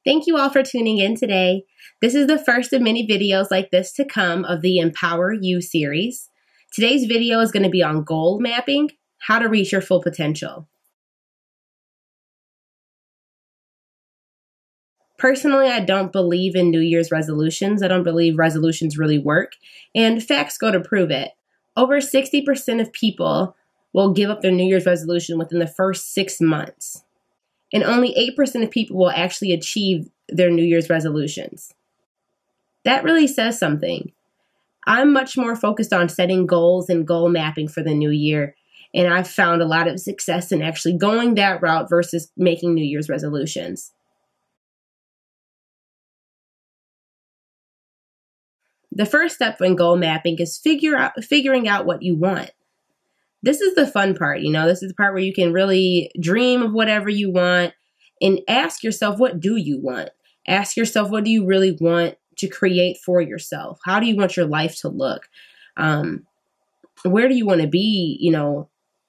Thank you all for tuning in today. This is the first of many videos like this to come of the Empower You series. Today's video is going to be on goal mapping, how to reach your full potential. Personally, I don't believe in New Year's resolutions. I don't believe resolutions really work, and facts go to prove it. Over 60% of people will give up their New Year's resolution within the first 6 months. And only 8% of people will actually achieve their New Year's resolutions. That really says something. I'm much more focused on setting goals and goal mapping for the new year, and I've found a lot of success in actually going that route versus making New Year's resolutions. The first step in goal mapping is figuring out what you want. This is the fun part, this is the part where you can really dream of whatever you want and ask yourself, what do you want? Ask yourself, what do you really want to create for yourself? How do you want your life to look? Where do you want to be,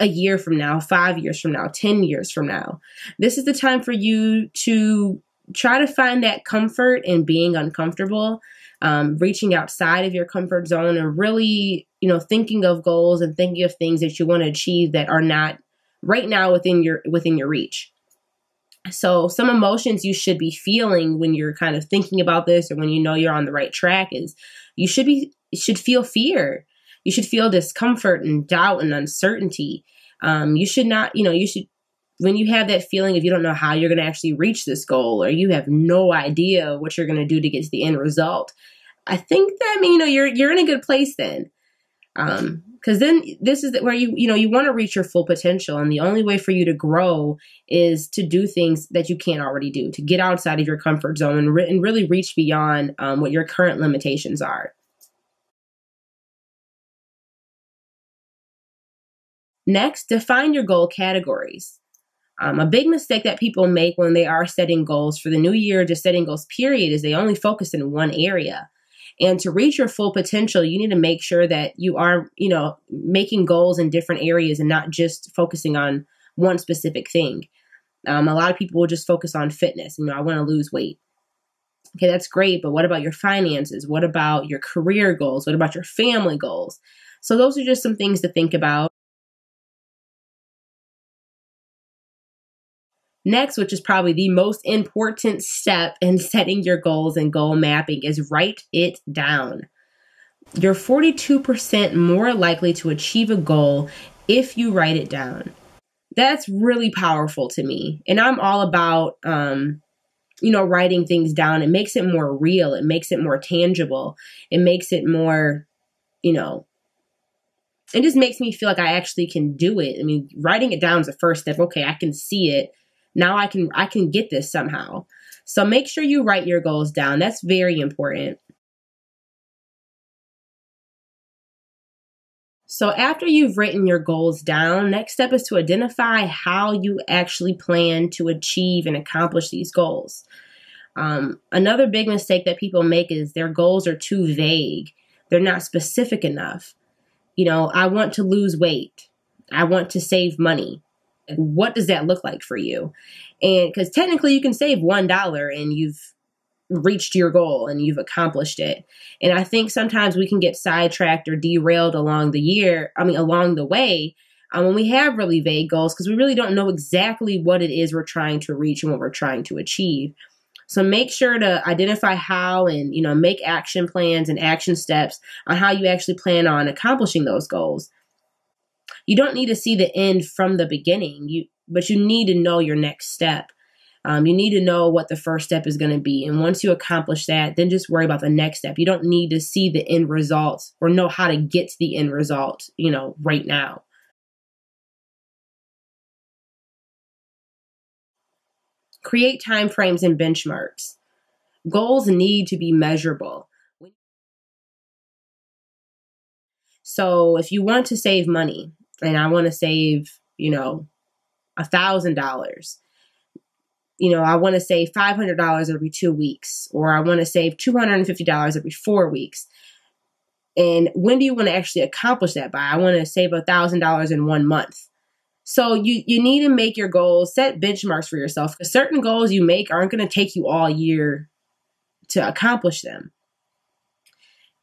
a year from now, 5 years from now, 10 years from now? This is the time for you to try to find that comfort in being uncomfortable, reaching outside of your comfort zone and really, thinking of goals and thinking of things that you want to achieve that are not right now within your reach. So some emotions you should be feeling when you're kind of thinking about this or when you know you're on the right track is you should feel fear. You should feel discomfort and doubt and uncertainty. You should not, when you have that feeling if you don't know how you're going to actually reach this goal or you have no idea what you're going to do to get to the end result, I think that you're in a good place then. Because then this is where you want to reach your full potential, and the only way for you to grow is to do things that you can't already do, to get outside of your comfort zone and really reach beyond what your current limitations are. Next, define your goal categories. A big mistake that people make when they are setting goals for the new year, just setting goals period, is they only focus in one area. And to reach your full potential, you need to make sure that you are, making goals in different areas and not just focusing on one specific thing. A lot of people will just focus on fitness. I want to lose weight. Okay, that's great. But what about your finances? What about your career goals? What about your family goals? So those are just some things to think about. Next, which is probably the most important step in setting your goals and goal mapping, is write it down. You're 42% more likely to achieve a goal if you write it down. That's really powerful to me. And I'm all about, writing things down. It makes it more real. It makes it more tangible. It makes it more, it just makes me feel like I actually can do it. Writing it down is the first step. Okay, I can see it. Now I can get this somehow. So make sure you write your goals down. That's very important. So after you've written your goals down, next step is to identify how you actually plan to achieve and accomplish these goals. Another big mistake that people make is their goals are too vague. They're not specific enough. I want to lose weight. I want to save money. What does that look like for you? And because technically you can save $1 and you've reached your goal and you've accomplished it. And I think sometimes we can get sidetracked or derailed along the way when we have really vague goals because we really don't know exactly what it is we're trying to reach and what we're trying to achieve. So make sure to identify how and, make action plans and action steps on how you actually plan on accomplishing those goals. You don't need to see the end from the beginning, but you need to know your next step. You need to know what the first step is going to be. And once you accomplish that, then just worry about the next step. You don't need to see the end results or know how to get to the end result, right now. Create time frames and benchmarks. Goals need to be measurable. So if you want to save money, and I want to save, $1,000, I want to save $500 every 2 weeks, or I want to save $250 every 4 weeks. And when do you want to actually accomplish that by? I want to save $1,000 in 1 month. So you need to make your goals, set benchmarks for yourself. Because certain goals you make aren't going to take you all year to accomplish them.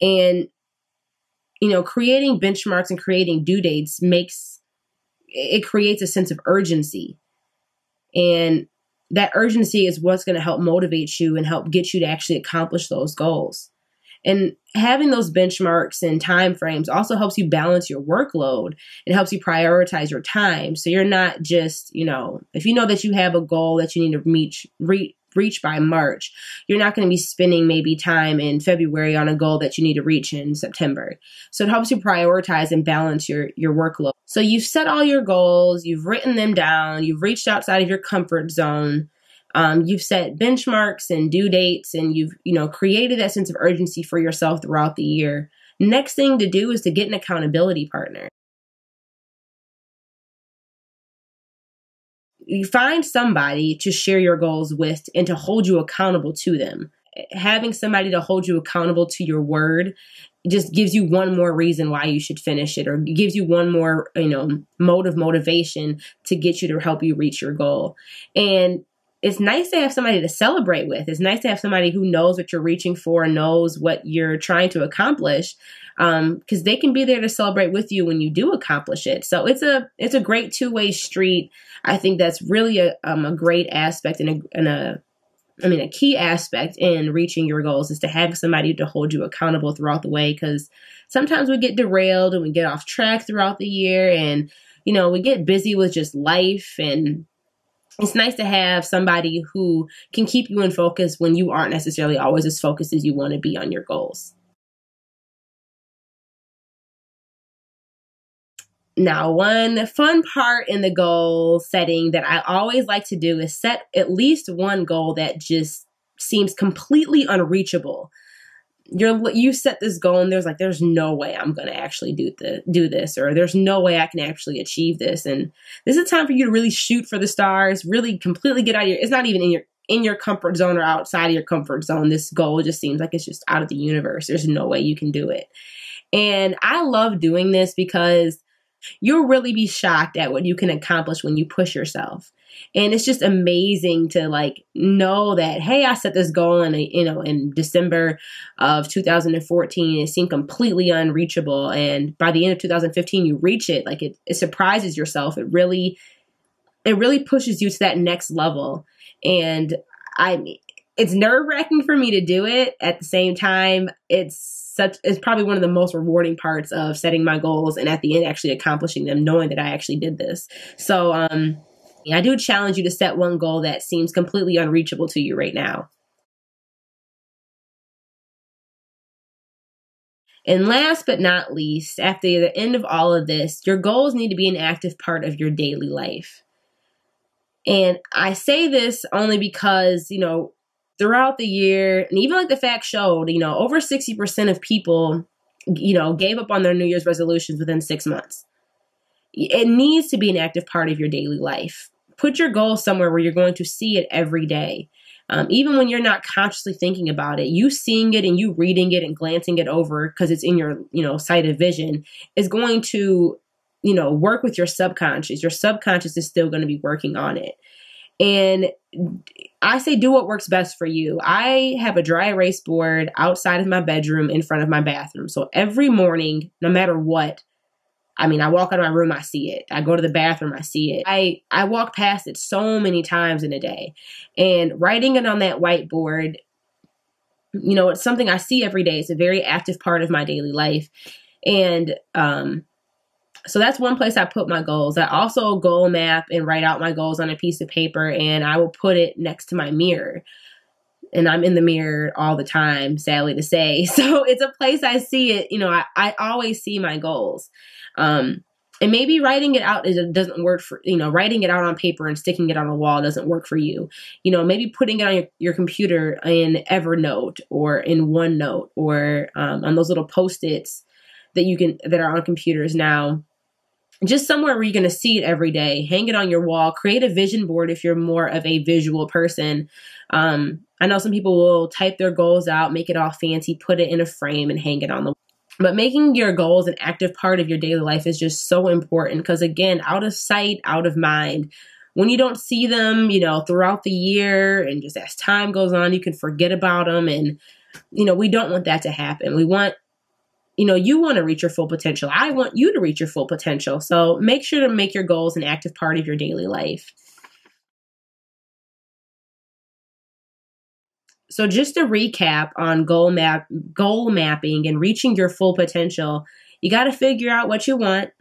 And, creating benchmarks and creating due dates creates a sense of urgency. And that urgency is what's going to help motivate you and help get you to actually accomplish those goals. And having those benchmarks and time frames also helps you balance your workload. It helps you prioritize your time. So you're not just, if you know that you have a goal that you need to reach by March, you're not going to be spending maybe time in February on a goal that you need to reach in September. So it helps you prioritize and balance your workload. So you've set all your goals, you've written them down, you've reached outside of your comfort zone. You've set benchmarks and due dates, and you've, created that sense of urgency for yourself throughout the year. Next thing to do is to get an accountability partner. You find somebody to share your goals with and to hold you accountable to them. Having somebody to hold you accountable to your word just gives you one more reason why you should finish it, or gives you one more, mode of motivation to get you to help you reach your goal. And it's nice to have somebody to celebrate with. It's nice to have somebody who knows what you're reaching for, knows what you're trying to accomplish, because they can be there to celebrate with you when you do accomplish it. So it's a great two-way street. I think that's really a great aspect and a key aspect in reaching your goals is to have somebody to hold you accountable throughout the way, because sometimes we get derailed and we get off track throughout the year, and we get busy with just life, and it's nice to have somebody who can keep you in focus when you aren't necessarily always as focused as you want to be on your goals. Now, one fun part in the goal setting that I always like to do is set at least one goal that just seems completely unreachable. You set this goal and there's no way I'm going to actually do this, or there's no way I can actually achieve this. And this is time for you to really shoot for the stars, really completely get out of it's not even in your comfort zone or outside of your comfort zone. This goal just seems like it's just out of the universe. There's no way you can do it. And I love doing this because you'll really be shocked at what you can accomplish when you push yourself. And it's just amazing to know that, hey, I set this goal in December of 2014. It seemed completely unreachable. And by the end of 2015, you reach it. It surprises yourself. It really pushes you to that next level. And it's nerve-wracking for me to do it. At the same time, it's probably one of the most rewarding parts of setting my goals and at the end actually accomplishing them, knowing that I actually did this. So I do challenge you to set one goal that seems completely unreachable to you right now. And last but not least, after the end of all of this, your goals need to be an active part of your daily life. And I say this only because, throughout the year, and even the facts showed, over 60% of people, gave up on their New Year's resolutions within 6 months. It needs to be an active part of your daily life. Put your goals somewhere where you're going to see it every day. Even when you're not consciously thinking about it, you seeing it and you reading it and glancing it over because it's in your, sight of vision is going to, work with your subconscious. Your subconscious is still going to be working on it. And I say do what works best for you. I have a dry erase board outside of my bedroom in front of my bathroom. So every morning, no matter what, I walk out of my room, I see it. I go to the bathroom, I see it. I walk past it so many times in a day. And writing it on that whiteboard, it's something I see every day. It's a very active part of my daily life. And so that's one place I put my goals. I also goal map and write out my goals on a piece of paper, and I will put it next to my mirror. And I'm in the mirror all the time, sadly to say. So it's a place I see it. I always see my goals. And maybe writing it out doesn't work for, writing it out on paper and sticking it on a wall doesn't work for you. Maybe putting it on your computer in Evernote or in OneNote or on those little Post-its that are on computers now. Just somewhere where you're going to see it every day. Hang it on your wall. Create a vision board if you're more of a visual person. I know some people will type their goals out, make it all fancy, put it in a frame and hang it on the wall. But making your goals an active part of your daily life is just so important because, again, out of sight, out of mind. When you don't see them, throughout the year and just as time goes on, you can forget about them. And, we don't want that to happen. We want, you want to reach your full potential. I want you to reach your full potential. So make sure to make your goals an active part of your daily life. So just to recap on goal mapping and reaching your full potential, you got to figure out what you want,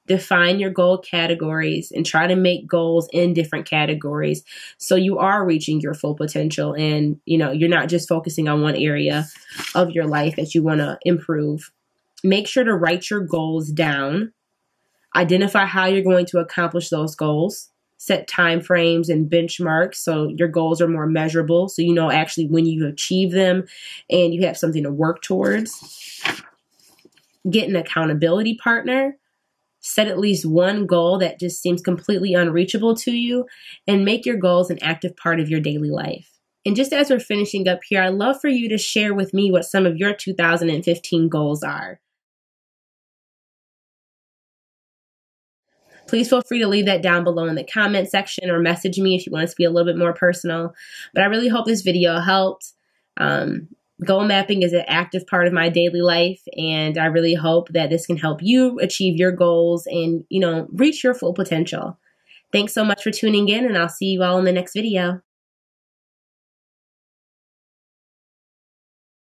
define your goal categories, and try to make goals in different categories so you are reaching your full potential and you're not just focusing on one area of your life that you want to improve. Make sure to write your goals down, identify how you're going to accomplish those goals, set time frames and benchmarks so your goals are more measurable, so you know actually when you achieve them and you have something to work towards. Get an accountability partner. Set at least one goal that just seems completely unreachable to you, and make your goals an active part of your daily life. And just as we're finishing up here, I'd love for you to share with me what some of your 2015 goals are. Please feel free to leave that down below in the comment section or message me if you want us to be a little bit more personal. But I really hope this video helped. Goal mapping is an active part of my daily life, and I really hope that this can help you achieve your goals and, reach your full potential. Thanks so much for tuning in, and I'll see you all in the next video.